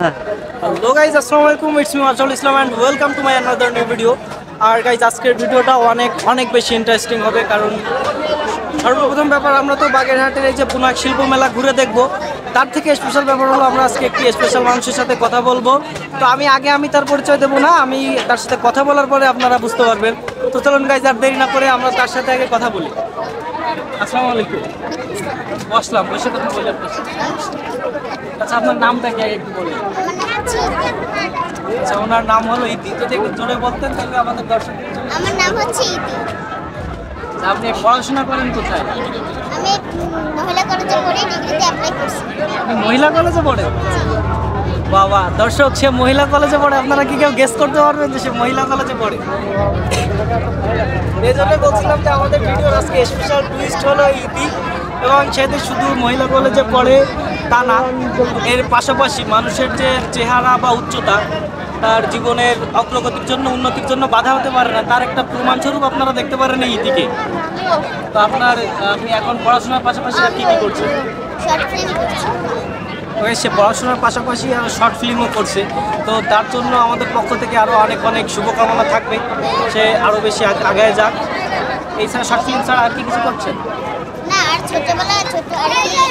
Hello guys, আসসালামু আলাইকুম। It's me Marshal Islam and welcome to my another new video. আর guys, আজকের ভিডিওটা অনেক বেশি ইন্টারেস্টিং হবে, কারণ সর্বপ্রথম ব্যাপার, আমরা তো বাগেরহাটের এই যে পুনাক শিল্প মেলা ঘুরে দেখব। তার থেকে স্পেশাল ব্যাপার হলো আমরা আজকে একটি স্পেশাল মানুষের সাথে কথা বলবো। তো আমি তার পরিচয় দেবো না, আমি তার সাথে কথা বলার পরে আপনারা বুঝতে পারবেন। তো চলুন গাইজ, আর দেরি না করে আমরা তার সাথে আগে কথা বলি। আসসালামু আলাইকুম। বসলাম, বসে কথা বলি আপনার সাথে। আচ্ছা, আপনার নামটা কি একটু বলুন। আচ্ছা, ওনার নাম হলো ইতি। যদি একটু জোরে বলতেন তাহলে আমাদের দর্শক। আমার নাম হচ্ছে ইতি। আপনি পড়াশোনা করেন কোথায়? আমি মহিলা কলেজে পড়ি, ডিগ্রিতে অ্যাপ্লাই করছি। আপনি মহিলা কলেজে পড়েন? বাবা, দর্শক, সে মহিলা কলেজে পড়ে। আপনারা কি কেউ গেস করতে পারবেন যে সে মহিলা কলেজে পড়ে? এই জন্য বলছিলাম যে আমাদের ভিডিওর আজকে স্পেশাল টুইস্ট হলো ইতি, এবং সেটি শুধু মহিলা কলেজে পড়ে তা না, এর পাশাপাশি মানুষের যে চেহারা বা উচ্চতা তার জীবনের অগ্রগতির জন্য, উন্নতির জন্য বাধা হতে পারে না, তার একটা প্রমাণস্বরূপ আপনারা দেখতে পারেন এই ইতিকে। তো আপনি এখন পড়াশোনার পাশাপাশি আর কি করছেন? শর্ট ফিল্ম করছি। সে পড়াশোনার পাশাপাশি আরও শর্ট ফিল্মও করছে। তো তার জন্য আমাদের পক্ষ থেকে আরও অনেক শুভকামনা থাকবে, সে আরও বেশি আগায় যাক। এছাড়া শর্ট ফিল্ম ছাড়া আর কি কিছু করছেন? না, আর ছোটবেলায়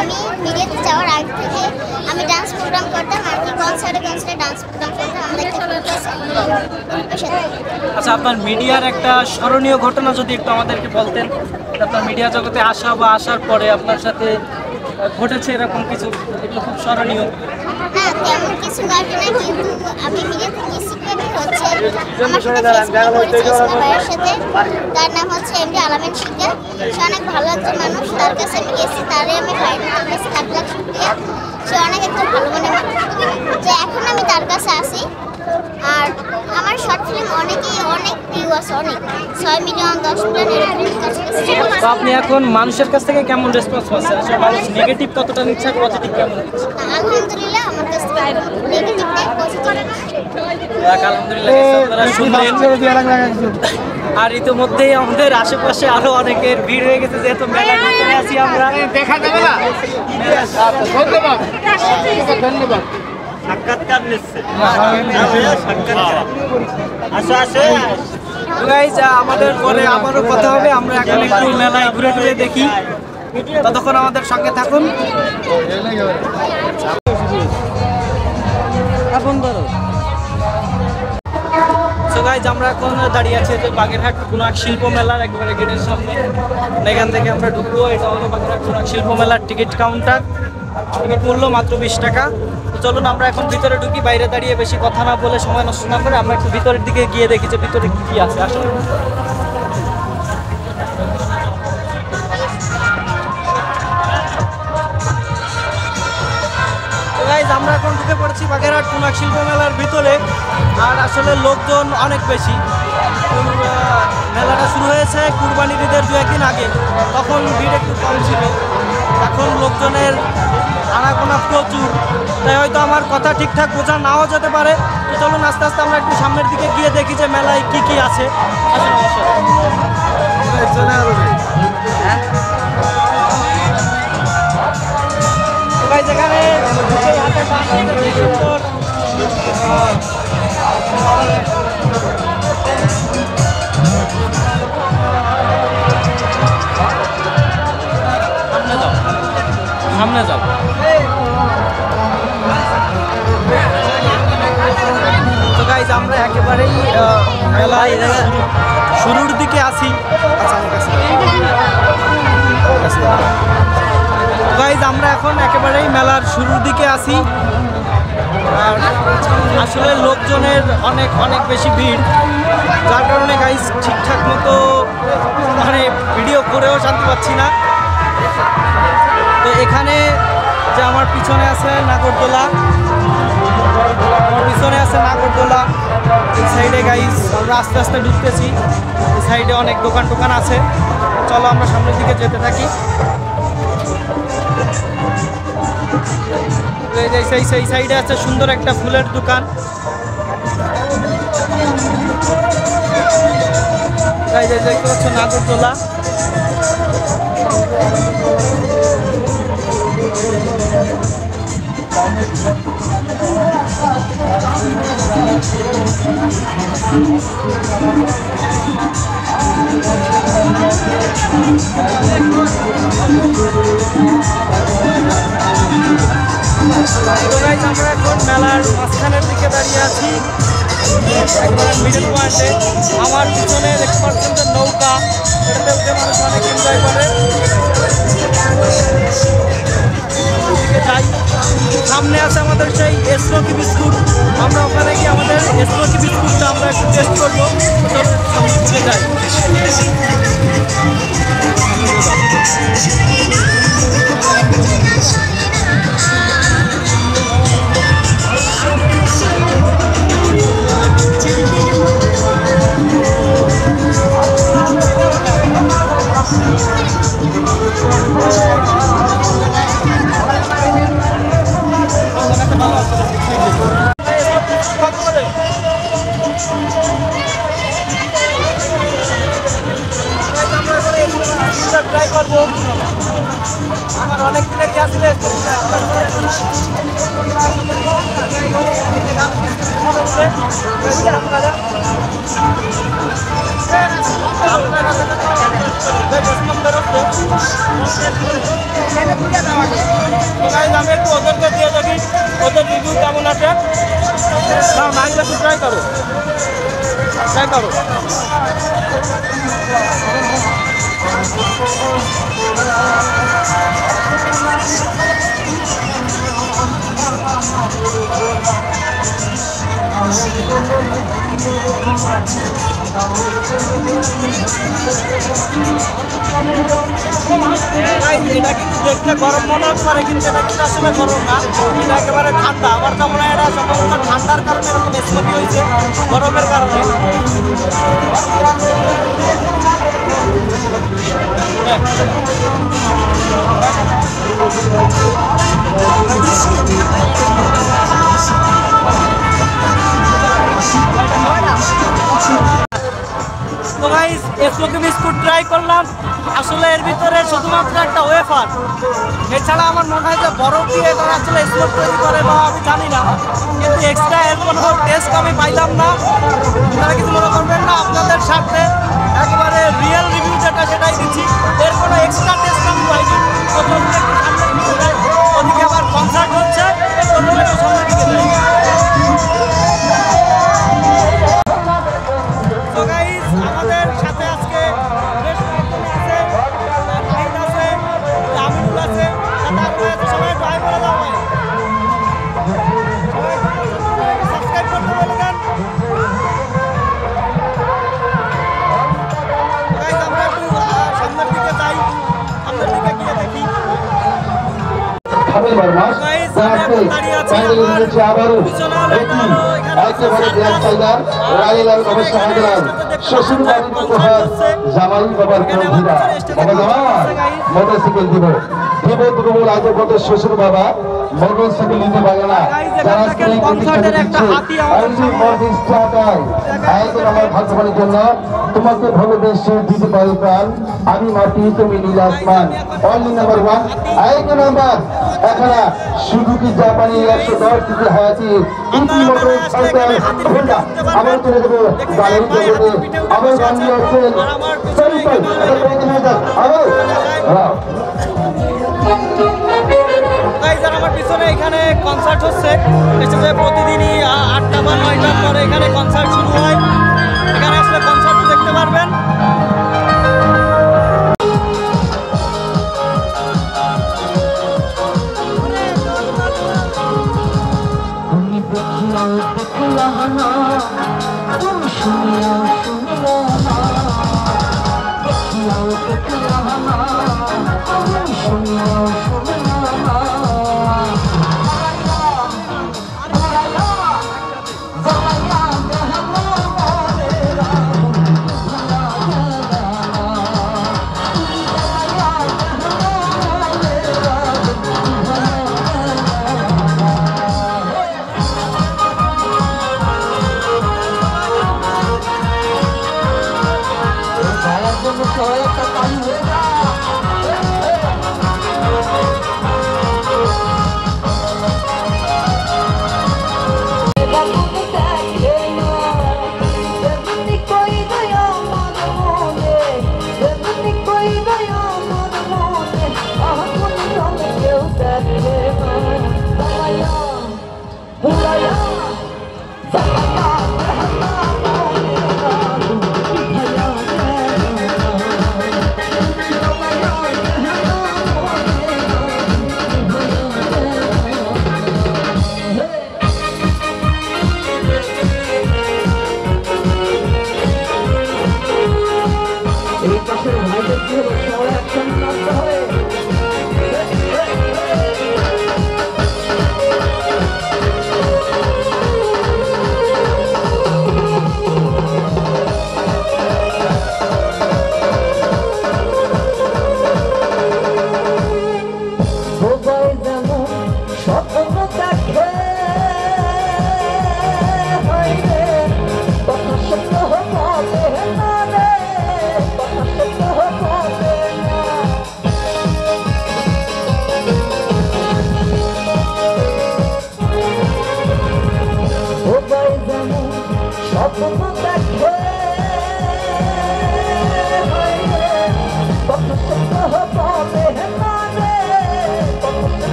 আমি মিডিয়াতে যাওয়ার আগে থেকে আমি ডান্স প্রোগ্রাম করতাম, আর কি কনসার্টে ডান্স প্রোগ্রাম করতাম। আমরা একটা আচ্ছা, আপনার মিডিয়ার একটা স্মরণীয় ঘটনা যদি একটু আমাদেরকে বলতেন। আপনার মিডিয়া জগতে আসা বা আসার পরে আপনার সাথে ঘটেছে এরকম কিছু, এগুলো খুব স্মরণীয়। না, তেমন কিছু ঘটে না, কিন্তু আমি মিডিয়াতে গেছি হচ্ছে আমার সাথে ফেসবুকে পরিচয় ছিল ভাইয়ের সাথে। তার নাম হচ্ছে এমডি আলামিন শিকদার। সে অনেক ভালো একজন মানুষ, তার কাছে আমি গেছি, তারে আমি ভাইয়ের কাছে লাখ শুক্রিয়া। সে অনেক একটা ভালো মনের মানুষ, যে এখন আমি তার কাছে আসি। আর আমার শর্ট ফিল্ম অনেক ভিউ আছে, অনেক 6 মিলিয়ন 10 মিলিয়ন এরকম কাছে। তো আপনি এখন মানুষের কাছ থেকে কেমন রেসপন্স পাচ্ছেন? আসলে মানুষ নেগেটিভ কতটা নিচ্ছে আর পজিটিভ কেমন নিচ্ছে? আলহামদুলিল্লাহ, আমার কাছ থেকে নেগেটিভ নাই, পজিটিভ। আলহামদুলিল্লাহ, আপনারা শুনলেন। আর ইতিমধ্যেই আমাদের আশেপাশে আরো অনেকের ভিড় হয়ে গেছে, যেহেতু মেলার ভিতরে আছি আমরা। দেখা যাবে না। ধন্যবাদ। সাক্ষাৎকার নিচ্ছে। আমাদের পরে আবারও কথা হবে। আমরা এখন একটু মেলায় ঘুরে দেখি, ততক্ষণ আমাদের সঙ্গে থাকুন। আমরা এখন দাঁড়িয়ে আছি যে বাগেরহাট পুনাক শিল্প মেলার একেবারে গেটের সামনে। এখান থেকে আমরা ঢুকবো। এটা হলো বাগেরহাট পুনাক শিল্প মেলার টিকিট কাউন্টার। টিকিট মূল্য মাত্র 20 টাকা। তো চলুন আমরা এখন ভিতরে ঢুকি। বাইরে দাঁড়িয়ে বেশি কথা না বলে, সময় নষ্ট না করে আমরা একটু ভিতরের দিকে গিয়ে দেখি যে ভিতরে কি আছে আসলে। আমরা এখন ঢুকে পড়েছি বাগেরহাট পুনাক শিল্প মেলার ভিতরে। আর আসলে লোকজন অনেক বেশি। মেলাটা শুরু হয়েছে কুরবানির ঈদের 2-1 দিন আগে, তখন ভিড় একটু কম ছিল। এখন লোকজনের আনাগোনা প্রচুর, তাই হয়তো আমার কথা ঠিকঠাক বোঝা নাও যেতে পারে। তো চলুন আস্তে আস্তে আমরা একটু সামনের দিকে গিয়ে দেখি যে মেলায় কি আছে। যেখানে সুন্দর সামনে যাও। তো গাইজ, আমরা একেবারেই মেলায় শুরুর দিকে আছি। গাইজ, আমরা এখন একেবারেই মেলার শুরুর দিকে আছি। আর আসলে লোকজনের অনেক বেশি ভিড়, যার কারণে গাইজ ঠিকঠাক মতো ভিডিও করেও শান্তি পাচ্ছি না। তো এখানে যে আমার পিছনে আছে নাগরদোলা, এই সাইডে গাইজ আমরা আস্তে আস্তে ঢুকতেছি। এই সাইডে অনেক দোকান আছে। চলো আমরা সামনের দিকে যেতে থাকি। এই সাইডে আছে সুন্দর একটা ফুলের দোকান। দেখতে পাচ্ছ নাগরদোলা। আমরা এখন মেলার মাঝখানের দিকে দাঁড়িয়ে আছি, একবারে মিডল পয়েন্টে। আমার পিছনে দেখতে পাচ্ছেন যে নৌকা, এটাতে উঠে মানুষ অনেক এনজয় করে। যাই, সামনে আছে আমাদের সেই স্মোকি বিস্কুট, আমরা ওখানে গিয়ে আমাদের স্মোকি বিস্কুটটা আমরা একটু টেস্ট করবো। সামনের দিকে যাই। ট্রাই করবো, আমার অনেক দিনের ইয়ে আসলে আমি একটু ওদেরকে দিয়ে দেখি ওদের রিভিউ কেমন আছে। না একটু ট্রাই করো, ট্রাই করো। এটা কিন্তু দেখতে গরম মনে হতে পারে, কিন্তু এটা কিন্তু আসলে গরম না, এটা একেবারে ঠান্ডা। আমার তো মনে হয় এটা সম্ভবত ঠান্ডার কারণে এরকম স্মোকি হয়েছে, গরমের কারণে। তো গাইস স্মোকি বিস্কুট ট্রাই করলাম, আসলে এর ভিতরে শুধুমাত্র একটা ওয়েফার, এছাড়া আমার মনে হয় যে বরফ দিয়ে তারা আসলে স্মোক তৈরি করে বা আমি জানি না, কিন্তু এক্সট্রা এর কোনো টেস্ট আমি পাইলাম না। আপনারা কিছু মনে করবেন না, আপনাদের সাথে একেবারে রিয়েল রিভিউ যেটা সেটাই দিচ্ছি, এর কোনো এক্সট্রা টেস্ট আমি পাইনি। ওদিকে আবার কনসার্ট হচ্ছে, একটু সামনের দিকে যাই। তো গাইস আমাদের সাথে আজকে বেশ কয়েকজন আছে, নাহিদ আছে, আমিনুল আছে, সাথে আছে, সবাই ট্রাই করে দাও ভাই, সবাই সাবস্ক্রাইব করতে বলে দেন। গাইস আমরা একটু সামনের দিকে যাই, সামনের দিকে গিয়ে দেখি। গাইস আমি এখন দাঁড়িয়ে আছি, আমার পিছনে হলো এটা হলো মোটরসাইকেল দিব আগে কত শ্বশুর বাবা মোটরসাইকেল নিতে পারে না, যারা আমার ভাগ্যবানের জন্য তোমাকে ভগবেশে দিতে পারি প্রাণ, আমি মাটি তুমি নীল আসমান। অনলি নাম্বার 1 আরেকটা নাম্বার এখানে শুধু কি জাপানি 110 থেকে হায়াতি মোটরসাইকেল হোন্ডা আবার চলে যাবো গাড়ির জগতে, আবার গাড়ি আছে সিম্পল আমার পিছনে এখানে কনসার্ট হচ্ছে, প্রতিদিনই 8টা বা 9টার পরে এখানে কনসার্ট শুরু হয়, এখানে আসলে কনসার্ট দেখতে পারবেন।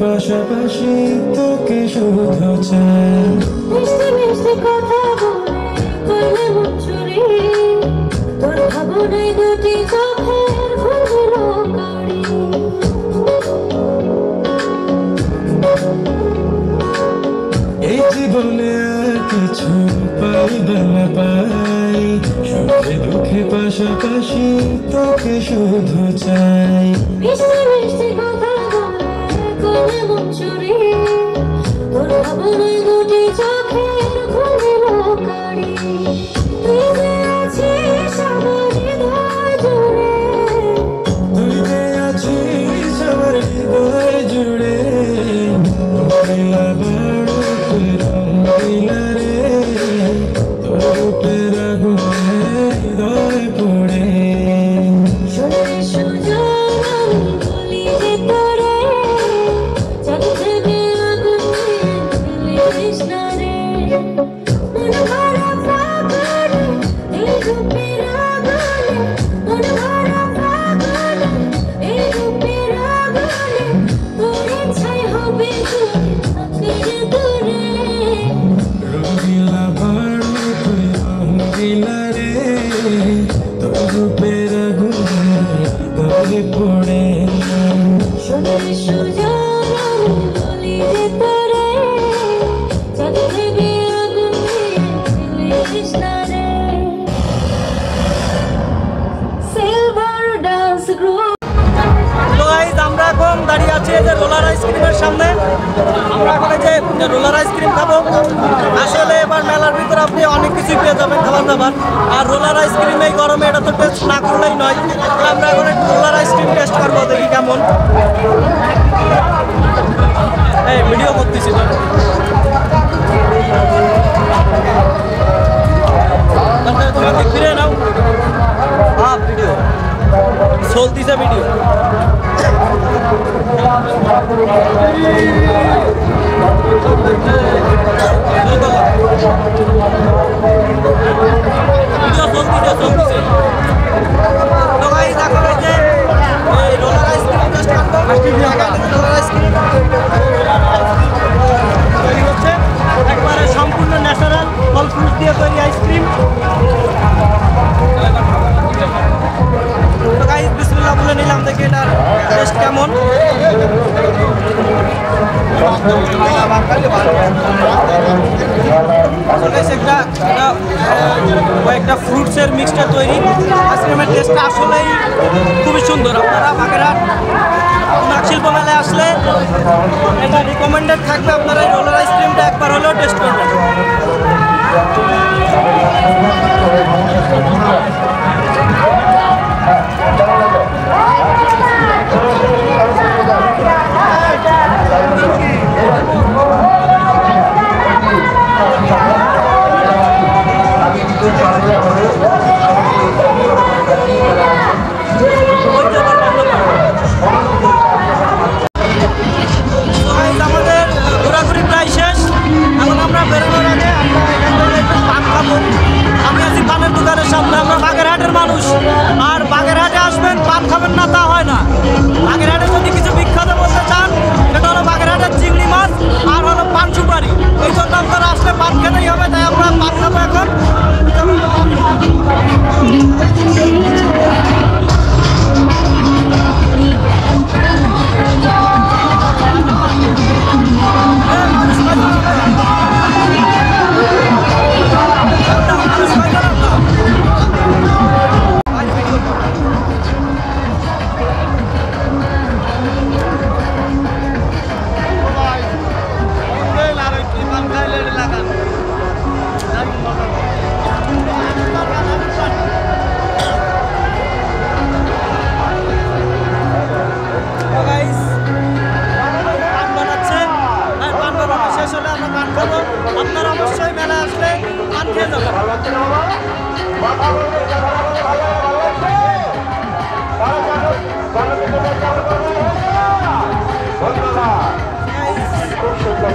পাশাপাশি তোকে শুধু চাই মিষ্টি মিষ্টি কথা বলে করলে মন চুরি তোর ভাবনায় দুটি চোখের খুঁজল কাড়ি এই জীবনে আর কিছু পাইবে না পাই সুখে দুঃখে পাশাপাশি তোকে শুধু চাই মিষ্টি মিষ্টি কথা বলে করলে মন চুরি তোর ভাবনায় দুটি চোখের খুঁজল কাড়ি তুই যে আছিস আমার হৃদয় জুড়ে তুই যে আছিস আমার হৃদয় জুড়ে রঙিলা বড় তুই রঙিলা রে তোর রূপের আগুনে হৃদয় পড়ে শুনে সুজন আমি বলি যে তোরে চাঁদ থেকে আগুন মিলিস না রে মন ভরা ফাগুনে এই রূপের আগুনে মন ভরা ফাগুনে এই রূপের আগুনে তোরে ছাই হবে আঁকড়ে তোরে রঙিলা বড় তুই রঙিলা রে তোর রূপের আগুনে হৃদয় পড়ে শুনে সুজন আমি বলি যে তোরে চাঁদ থেকে আগুন মিলিস না রে সিলভার ডান্স গ্রুপ তো গাইস আমরা এখন দাঁড়িয়ে আছি এই যে রোলার আইসক্রিমের সামনে। আমরা এখন এই যে রোলার আইসক্রিম খাবো। আসলে এবার মেলার ভিতরে আপনি অনেক কিছুই পেয়ে যাবেন খাবার দাবার, আর রোলার আইসক্রিম এই গরমে এটা তো টেস্ট না করলেই নয়। তো আমরা এখন একটু রোলার আইসক্রিম টেস্ট করবো, দেখি কেমন। এই ভিডিও করতেছি তো তোমাকে ফিরে নাও। হ্যাঁ ভিডিও চলতেছে ভিডিও। একবারে সম্পূর্ণ ন্যাচারাল ফল ফ্রুট দিয়ে তৈরি আইসক্রিম। তো গাইস বিসমিল্লাহ বলে নিলাম, দেখি এটার টেস্ট কেমন। কয়েকটা ফ্রুটসের মিক্সচার তৈরি আইসক্রিমের টেস্টটা আসলেই খুবই সুন্দর। আপনারা বাগেরহাট শিল্প মেলায় আসলে এটা রিকমেন্ডেড থাকবে, আপনারা এই রোলার আইসক্রিমটা একবার হলেও টেস্ট করবেন।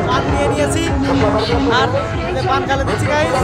পান নিয়ে নিয়েছি আর পান খালে দিচ্ছি গাইস।